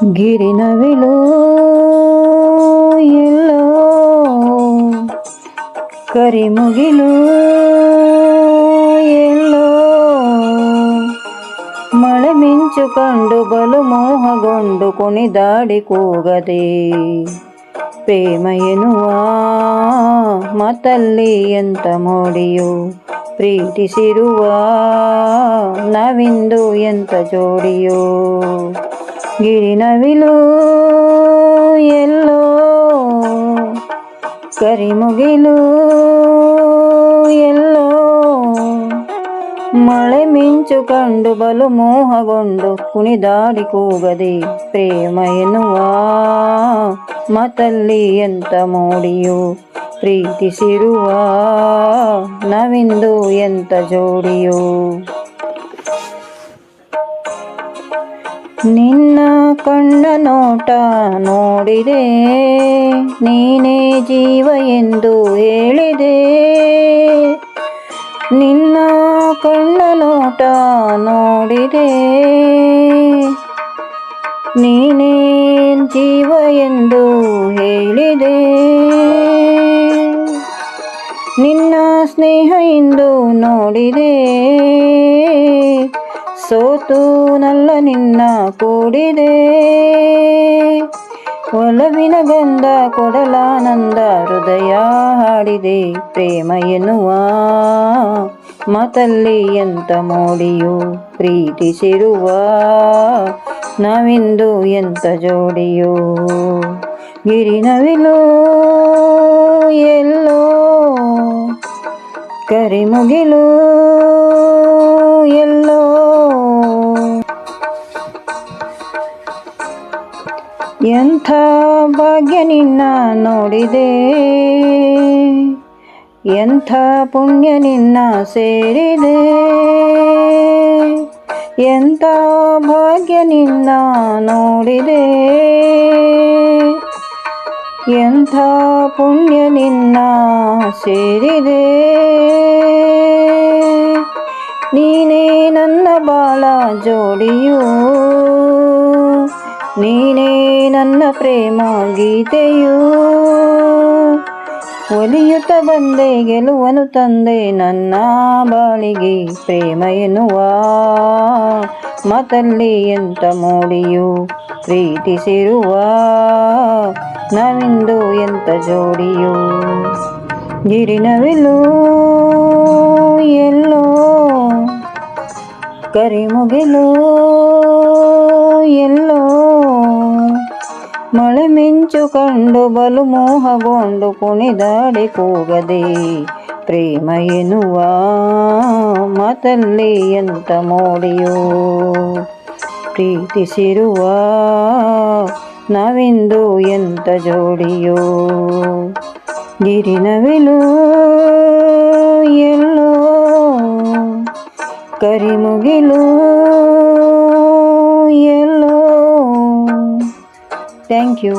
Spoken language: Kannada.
ಗಿರಿನವಿಲು ಎಲ್ಲೋ ಕರಿಮುಗಿಲು ಎಲ್ಲೋ ಮಳೆ ಮಿಂಚು ಕಂಡು ಬಲು ಮೋಹಗೊಂಡು ಕುಣಿದಾಡಿ ಕೂಗದೆ ಪ್ರೇಮ ಎನ್ನುವ ಮಾತಲ್ಲಿ ಎಂತ ಮೋಡಿಯೋ ಪ್ರೀತಿಸಿರುವ ನಾವಿಂದು ಎಂತ ಜೋಡಿಯೋ ಗಿರಿನವಿಲು ಎಲ್ಲೋ ಕರಿಮುಗಿಲು ಎಲ್ಲೋ ಮಳೆ ಮಿಂಚು ಕಂಡು ಬಲು ಮೋಹಗೊಂಡು ಕುಣಿದಾಡಿ ಕೂಗದೆ ಪ್ರೇಮ ಎನ್ನುವ ಮಾತಲ್ಲಿ ಎಂತ ಮೋಡಿಯೋ ಪ್ರೀತಿಸಿರುವ ನಾವಿಂದು ಎಂತ ಜೋಡಿಯೋ ನಿನ್ನ ಕಣ್ಣ ನೋಟ ನೋಡಿದೆ ನೀನೇ ಜೀವ ಎಂದು ಹೇಳಿದೆ ನಿನ್ನ ಕಣ್ಣ ನೋಟ ನೋಡಿದೆ ನೀನೇ ಜೀವ ಎಂದು ಹೇಳಿದೆ ನಿನ್ನ ಸ್ನೇಹ ಎಂದು ನೋಡಿದೆ ಸೋತು ನಲ್ಲ ನಿನ್ನ ಕೂಡಿದೆ ಒಲವಿನ ಗಂಧ ಕೊಡಲಾನಂದ ಹೃದಯ ಹಾಡಿದೆ ಪ್ರೇಮ ಎನ್ನುವ ಮಾತಲ್ಲಿ ಎಂತ ಮೋಡಿಯೋ ಪ್ರೀತಿಸಿರುವ ನಾವಿಂದು ಎಂತ ಜೋಡಿಯೋ ಗಿರಿನವಿಲು ಎಲ್ಲೋ ಕರಿಮುಗಿಲು ಎಲ್ಲೋ ಎಂಥ ಭಾಗ್ಯ ನಿನ್ನ ನೋಡಿದೆ ಎಂಥ ಪುಣ್ಯ ನಿನ್ನ ಸೇರಿದೆ ಎಂಥ ಭಾಗ್ಯ ನಿನ್ನ ನೋಡಿದೆ ಎಂಥ ಪುಣ್ಯ ನಿನ್ನ ಸೇರಿದೆ ನೀನೇ ನನ್ನ ಬಾಳ ಜೋಡಿಯು ನೀನೇ ನನ್ನ ಪ್ರೇಮ ಗೀತೆಯು ಒಲಿಯುತ್ತ ಬಂದೆ ಗೆಲುವನು ತಂದೆ ನನ್ನ ಬಾಳಿಗೆ ಪ್ರೇಮ ಎನ್ನುವ ಮಾತಲ್ಲಿ ಎಂತ ಮೋಡಿಯು ಪ್ರೀತಿಸಿರುವ ನಾವಿಂದು ಎಂತ ಜೋಡಿಯು ಗಿರಿನವಿಲು ಎಲ್ಲೋ ಕರಿಮುಗಿಲು ಎಲ್ಲೋ ಮಳೆ ಮಿಂಚು ಕಂಡು ಬಲು ಮೋಹಗೊಂಡು ಕುಣಿದಾಡಿ ಕೂಗದೆ ಪ್ರೇಮ ಎನ್ನುವ ಮಾತಲ್ಲಿ ಎಂತ ಮೋಡಿಯೋ ಪ್ರೀತಿಸಿರುವ ನಾವಿಂದು ಎಂತ ಜೋಡಿಯೋ ಗಿರಿನವಿಲು ಎಲ್ಲೋ ಕರಿಮುಗಿಲು ಎಲ್ಲೋ. Thank you.